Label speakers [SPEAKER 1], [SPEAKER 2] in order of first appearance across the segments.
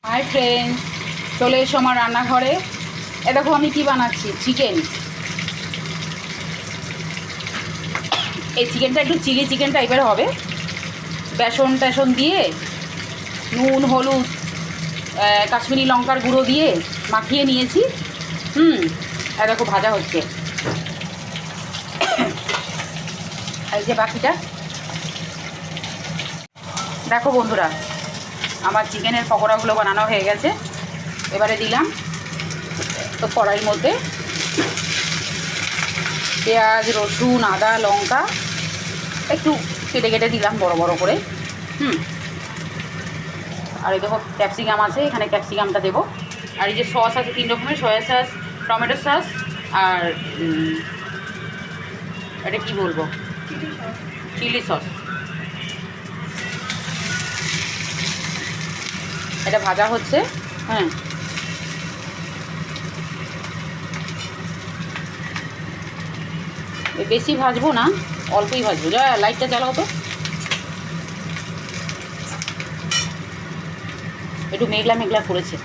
[SPEAKER 1] Hi friends, চলে এসো আমার রান্নাঘরে। এ দেখো আমি কি বানাচ্ছি, চিকেন। এই চিকেনটা একটু চিলি চিকেন টাইপের হবে। বেসন টেসন দিয়ে নুন হলুদ কাশ্মীরি লঙ্কার গুঁড়ো দিয়ে মাখিয়ে নিয়েছি। এ দেখো ভাজা হচ্ছে। এই যে বাকিটা দেখো বন্ধুরা, আমার চিকেনের পকোড়াগুলো বানানো হয়ে গেছে। এবারে দিলাম তো কড়াইয়ের মধ্যে পেঁয়াজ রসুন আদা লঙ্কা একটু কেটে কেটে দিলাম বড় বড় করে। আর এই দেখো ক্যাপসিকাম আছে, এখানে ক্যাপসিকামটা দেবো। আর এই যে সস আছে 3 রকমের, সয়া সস, টমেটো সস, আর এটা কি বলবো, চিলি সস। এটা ভাজা হচ্ছে। বেশি ভাজবো না, অল্পই ভাজবো। যা লাইটটা জ্বালাও তো, একটু মেঘলা মেঘলা করেছে।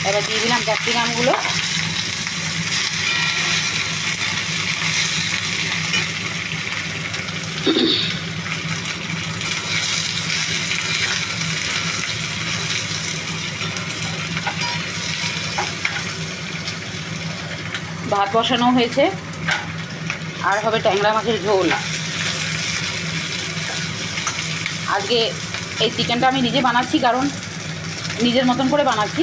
[SPEAKER 1] এবার দিয়ে দিলাম ক্যাপসিকামগুলো। ভাত বসানো হয়েছে, আর হবে ট্যাংরা মাছের ঝোল। আজকে এই চিকেনটা আমি নিজে বানাচ্ছি, কারণ নিজের মতন করে বানাচ্ছি।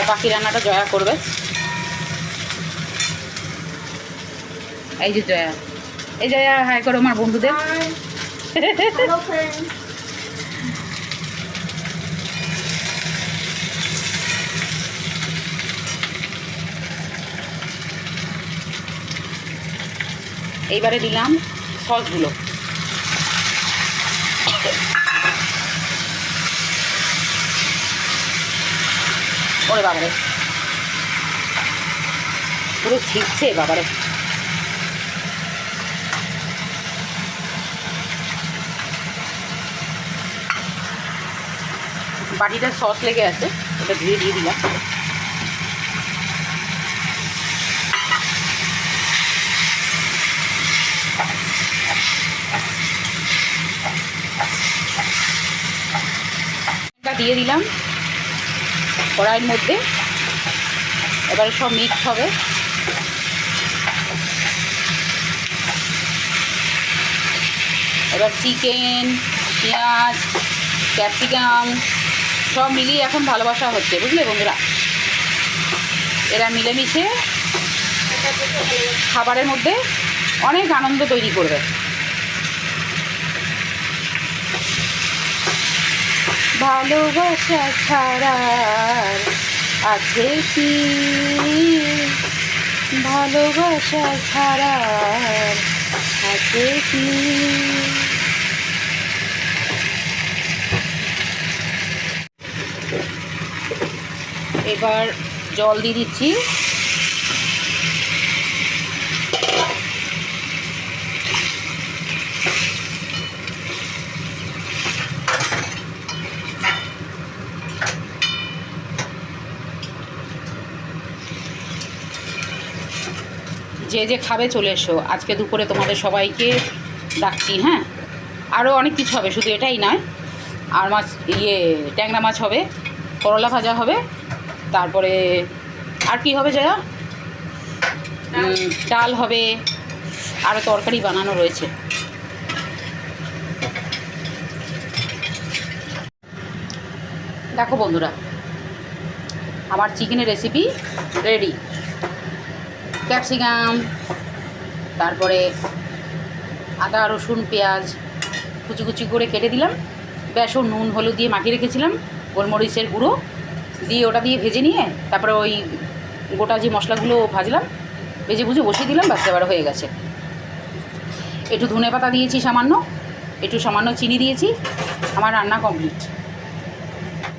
[SPEAKER 1] বাকি রান্নাটা জয়া করবে। এই যে জয়া, এই জয়া হাই করো আমার বন্ধুদের। এইবারে দিলাম সসগুলো। ওরে বাবারে, পুরো ছিটছে বাবারে। বাটিটা সস লেগে আছে, ওটা ধুয়ে দিয়ে দিলাম। দিয়ে দিলাম কড়াইয়ের মধ্যে। এবারে সব মিক্স হবে। এবার চিকেন পেঁয়াজ ক্যাপসিকাম সব মিলিয়ে এখন ভালোবাসা হচ্ছে, বুঝলে বন্ধুরা। এরা মিলেমিশে খাবারের মধ্যে অনেক আনন্দ তৈরি করবে। ভালোবাসা ছাড়া আছে কি, ভালোবাসা ছাড়া আছে কি। এবার জল দিয়ে দিচ্ছি। যে যে খাবে চলে এসো, আজকে দুপুরে তোমাদের সবাইকে ডাকছি। আরও অনেক কিছু হবে, শুধু এটাই নয়। আর মাছ ট্যাংরা মাছ হবে, করলা ভাজা হবে, তারপরে আর কি হবে জয়া, ডাল হবে, আরও তরকারি বানানো রয়েছে। দেখো বন্ধুরা, আমার চিকেনের রেসিপি রেডি। ক্যাপসিকাম, তারপরে আদা রসুন পেঁয়াজ কুচি কুচি করে কেটে দিলাম। বেসন নুন হলুদ দিয়ে মাখিয়ে রেখেছিলাম, গোলমরিচের গুঁড়ো দিয়ে ওটা দিয়ে ভেজে নিয়ে তারপরে ওই গোটা যে মশলাগুলো ভাজলাম, ভেজে বুঝে বসিয়ে দিলাম। বাস এবার হয়ে গেছে। একটু ধনে পাতা দিয়েছি সামান্য, একটু সামান্য চিনি দিয়েছি, আমার রান্না কমপ্লিট।